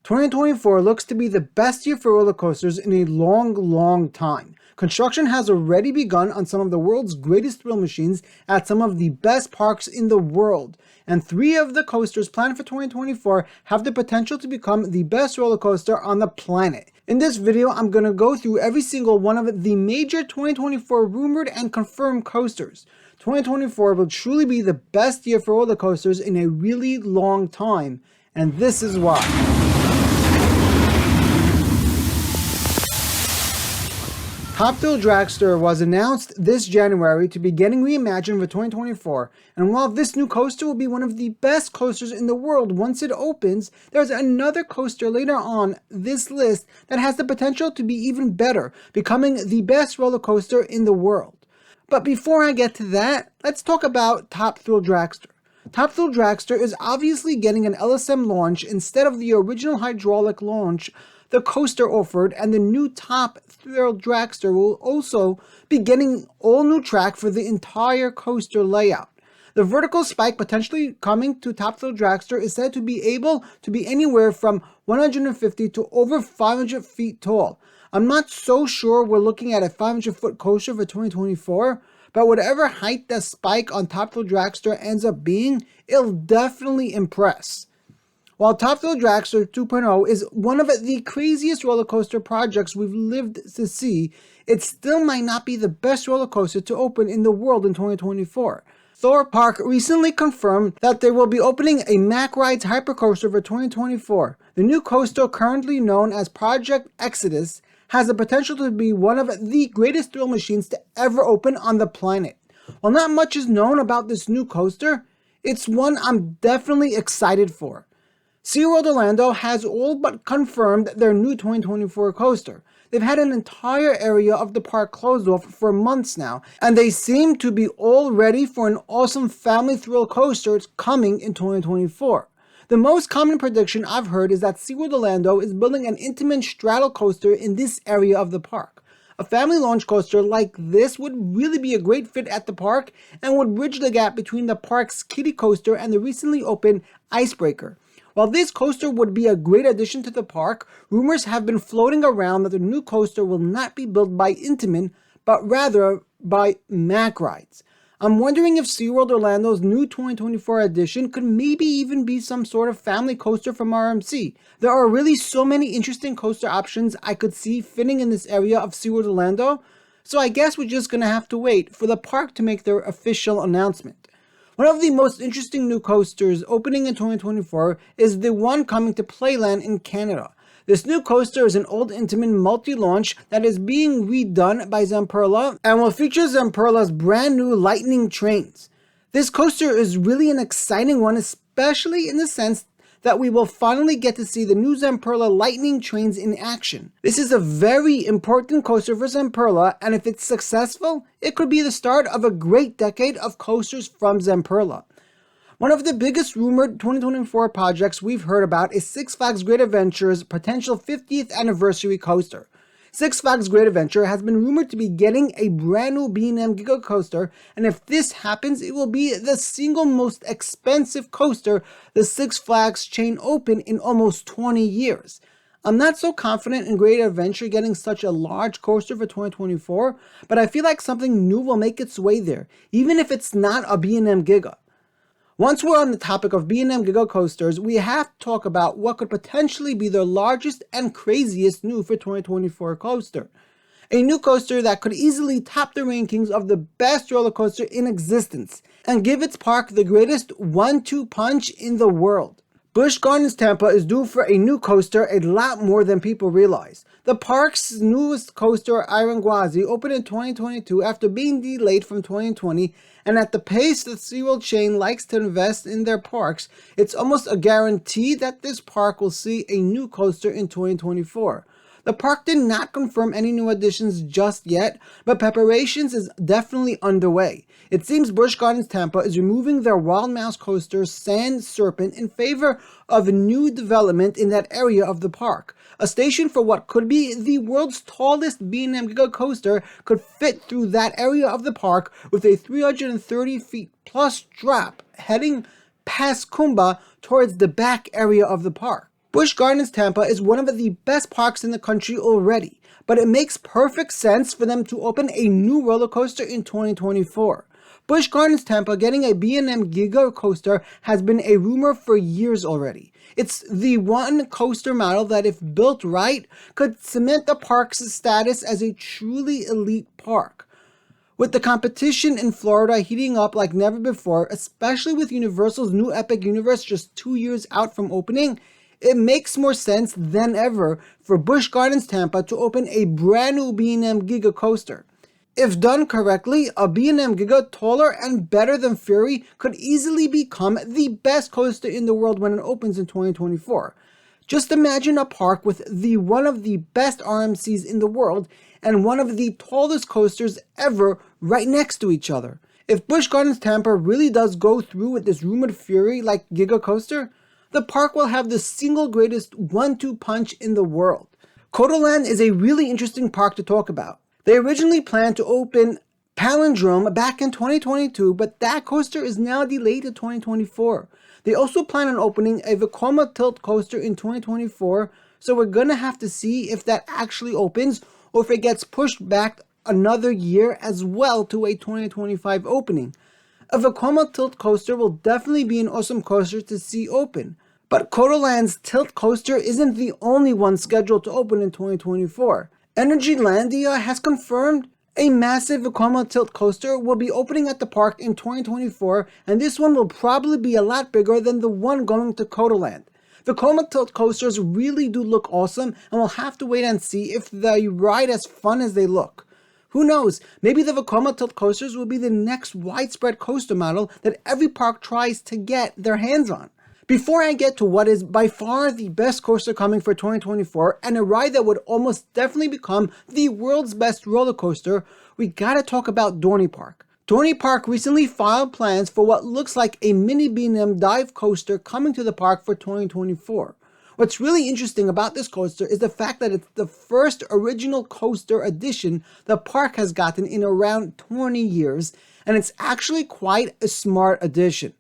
2024 looks to be the best year for roller coasters in a long time. Construction has already begun on some of the world's greatest thrill machines at some of the best parks in the world. And 3 of the coasters planned for 2024 have the potential to become the best roller coaster on the planet. In this video, I'm going to go through every single one of the major 2024 rumored and confirmed coasters. 2024 will truly be the best year for roller coasters in a really long time, and this is why. Top Thrill Dragster was announced this January to be getting reimagined for 2024, and while this new coaster will be one of the best coasters in the world once it opens, there's another coaster later on this list that has the potential to be even better, becoming the best roller coaster in the world. But before I get to that, let's talk about Top Thrill Dragster. Top Thrill Dragster is obviously getting an LSM launch instead of the original hydraulic launch the coaster offered, and the new Top Thrill Dragster will also be getting all new track for the entire coaster layout. The vertical spike potentially coming to Top Thrill Dragster is said to be able to be anywhere from 150 to over 500 feet tall. I'm not so sure we're looking at a 500-foot coaster for 2024, but whatever height the spike on Top Thrill Dragster ends up being, it'll definitely impress. While Top Thrill Dragster 2.0 is one of the craziest roller coaster projects we've lived to see, it still might not be the best roller coaster to open in the world in 2024. Thor Park recently confirmed that they will be opening a Mack Rides Hypercoaster for 2024. The new coaster, currently known as Project Exodus, has the potential to be one of the greatest thrill machines to ever open on the planet. While not much is known about this new coaster, it's one I'm definitely excited for. SeaWorld Orlando has all but confirmed their new 2024 coaster. They've had an entire area of the park closed off for months now, and they seem to be all ready for an awesome family thrill coaster coming in 2024. The most common prediction I've heard is that SeaWorld Orlando is building an intimate straddle coaster in this area of the park. A family launch coaster like this would really be a great fit at the park and would bridge the gap between the park's kiddie coaster and the recently opened Icebreaker. While this coaster would be a great addition to the park, rumors have been floating around that the new coaster will not be built by Intamin, but rather by Mack Rides. I'm wondering if SeaWorld Orlando's new 2024 edition could maybe even be some sort of family coaster from RMC. There are really so many interesting coaster options I could see fitting in this area of SeaWorld Orlando, so I guess we're just gonna have to wait for the park to make their official announcement. One of the most interesting new coasters opening in 2024 is the one coming to Playland in Canada. This new coaster is an old Intamin multi-launch that is being redone by Zamperla and will feature Zamperla's brand new lightning trains. This coaster is really an exciting one, especially in the sense that we will finally get to see the new Zamperla lightning trains in action. This is a very important coaster for Zamperla, and if it's successful, it could be the start of a great decade of coasters from Zamperla. One of the biggest rumored 2024 projects we've heard about is Six Flags Great Adventure's potential 50th anniversary coaster. Six Flags Great Adventure has been rumored to be getting a brand new B&M Giga coaster, and if this happens, it will be the single most expensive coaster the Six Flags chain opened in almost 20 years. I'm not so confident in Great Adventure getting such a large coaster for 2024, but I feel like something new will make its way there, even if it's not a B&M Giga. Once we're on the topic of B&M Giga coasters, we have to talk about what could potentially be their largest and craziest new for 2024 coaster. A new coaster that could easily top the rankings of the best roller coaster in existence and give its park the greatest 1-2 punch in the world. Busch Gardens Tampa is due for a new coaster a lot more than people realize. The park's newest coaster, Ironguazi, opened in 2022 after being delayed from 2020, and at the pace the SeaWorld chain likes to invest in their parks, it's almost a guarantee that this park will see a new coaster in 2024. The park did not confirm any new additions just yet, but preparations is definitely underway. It seems Busch Gardens Tampa is removing their Wild Mouse coaster Sand Serpent in favor of a new development in that area of the park. A station for what could be the world's tallest B&M Giga coaster could fit through that area of the park with a 330 feet plus drop heading past Kumba towards the back area of the park. Busch Gardens Tampa is one of the best parks in the country already, but it makes perfect sense for them to open a new roller coaster in 2024. Busch Gardens Tampa getting a B&M Giga coaster has been a rumor for years already. It's the one coaster model that, if built right, could cement the park's status as a truly elite park. With the competition in Florida heating up like never before, especially with Universal's new Epic Universe just 2 years out from opening, it makes more sense than ever for Busch Gardens Tampa to open a brand new B&M Giga coaster. If done correctly, a B&M Giga taller and better than Fury could easily become the best coaster in the world when it opens in 2024. Just imagine a park with one of the best RMCs in the world and one of the tallest coasters ever right next to each other. If Busch Gardens Tampa really does go through with this rumored Fury-like Giga coaster, the park will have the single greatest 1-2 punch in the world. Kotaland is a really interesting park to talk about. They originally planned to open Palindrome back in 2022, but that coaster is now delayed to 2024. They also plan on opening a Vekoma Tilt coaster in 2024, so we're gonna have to see if that actually opens or if it gets pushed back another year as well to a 2025 opening. A Vekoma Tilt coaster will definitely be an awesome coaster to see open. But Kotaland's Tilt coaster isn't the only one scheduled to open in 2024. Energylandia has confirmed a massive Vekoma Tilt coaster will be opening at the park in 2024, and this one will probably be a lot bigger than the one going to Kotaland. Vekoma Tilt coasters really do look awesome, and we'll have to wait and see if they ride as fun as they look. Who knows, maybe the Vekoma Tilt coasters will be the next widespread coaster model that every park tries to get their hands on. Before I get to what is by far the best coaster coming for 2024 and a ride that would almost definitely become the world's best roller coaster, we gotta talk about Dorney Park. Dorney Park recently filed plans for what looks like a mini B&M dive coaster coming to the park for 2024. What's really interesting about this coaster is the fact that it's the first original coaster addition the park has gotten in around 20 years, and it's actually quite a smart addition.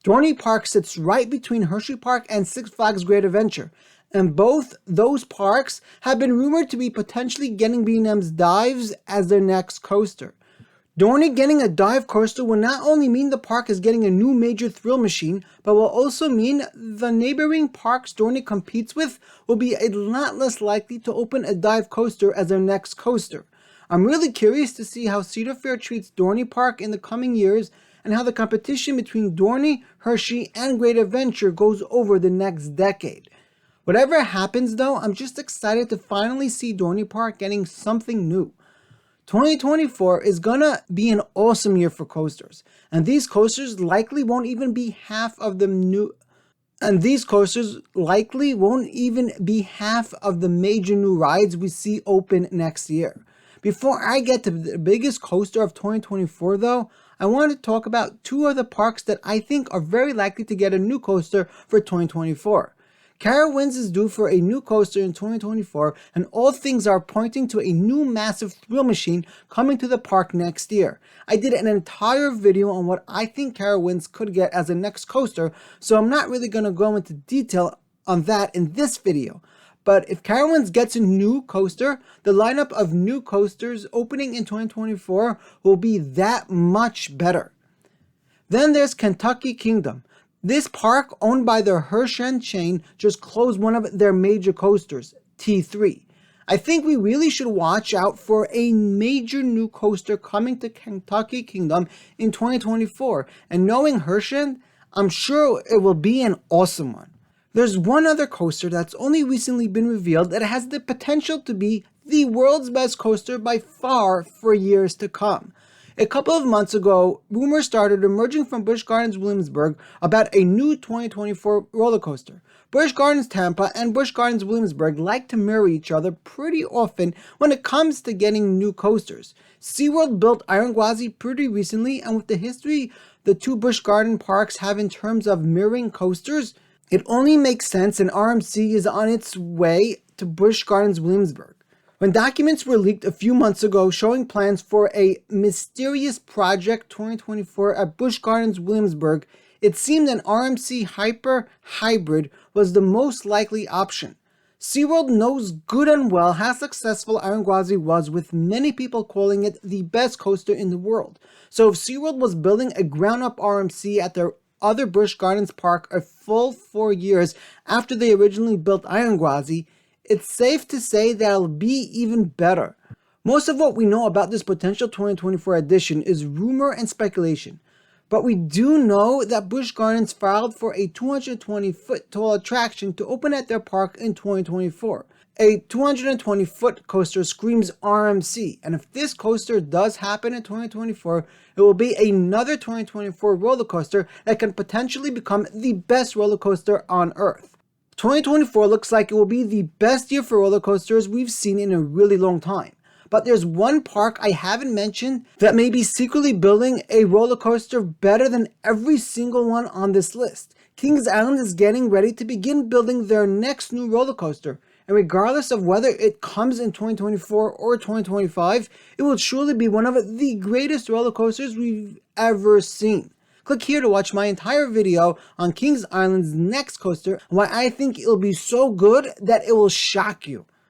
Dorney Park sits right between Hershey Park and Six Flags Great Adventure, and both those parks have been rumored to be potentially getting B&M's dives as their next coaster. Dorney getting a dive coaster will not only mean the park is getting a new major thrill machine, but will also mean the neighboring parks Dorney competes with will be a lot less likely to open a dive coaster as their next coaster. I'm really curious to see how Cedar Fair treats Dorney Park in the coming years, and how the competition between Dorney, Hershey, and Great Adventure goes over the next decade. Whatever happens though, I'm just excited to finally see Dorney Park getting something new. 2024 is gonna be an awesome year for coasters, and these coasters likely won't even be half of the major new rides we see open next year. Before I get to the biggest coaster of 2024 though, I want to talk about two other parks that I think are very likely to get a new coaster for 2024. Carowinds is due for a new coaster in 2024, and all things are pointing to a new massive thrill machine coming to the park next year. I did an entire video on what I think Carowinds could get as a next coaster, so I'm not really going to go into detail on that in this video. But if Carowinds gets a new coaster, the lineup of new coasters opening in 2024 will be that much better. Then there's Kentucky Kingdom. This park, owned by the Hershey chain, just closed one of their major coasters, T3. I think we really should watch out for a major new coaster coming to Kentucky Kingdom in 2024. And knowing Hershey, I'm sure it will be an awesome one. There's one other coaster that's only recently been revealed that has the potential to be the world's best coaster by far for years to come. A couple of months ago, rumors started emerging from Busch Gardens Williamsburg about a new 2024 roller coaster. Busch Gardens Tampa and Busch Gardens Williamsburg like to mirror each other pretty often when it comes to getting new coasters. SeaWorld built Iron Gwazi pretty recently, and with the history the two Busch Garden parks have in terms of mirroring coasters, it only makes sense and RMC is on its way to Busch Gardens Williamsburg. When documents were leaked a few months ago showing plans for a mysterious Project 2024 at Busch Gardens Williamsburg, it seemed an RMC Hyper Hybrid was the most likely option. SeaWorld knows good and well how successful Iron Gwazi was, with many people calling it the best coaster in the world. So if SeaWorld was building a ground-up RMC at their other Busch Gardens park a full 4 years after they originally built Iron Gwazi, it's safe to say that it'll be even better. Most of what we know about this potential 2024 edition is rumor and speculation, but we do know that Busch Gardens filed for a 220-foot tall attraction to open at their park in 2024. A 220-foot coaster screams RMC, and if this coaster does happen in 2024, it will be another 2024 roller coaster that can potentially become the best roller coaster on Earth. 2024 looks like it will be the best year for roller coasters we've seen in a really long time. But there's one park I haven't mentioned that may be secretly building a roller coaster better than every single one on this list. Kings Island is getting ready to begin building their next new roller coaster, and regardless of whether it comes in 2024 or 2025, it will surely be one of the greatest roller coasters we've ever seen. Click here to watch my entire video on Kings Island's next coaster and why I think it'll be so good that it will shock you.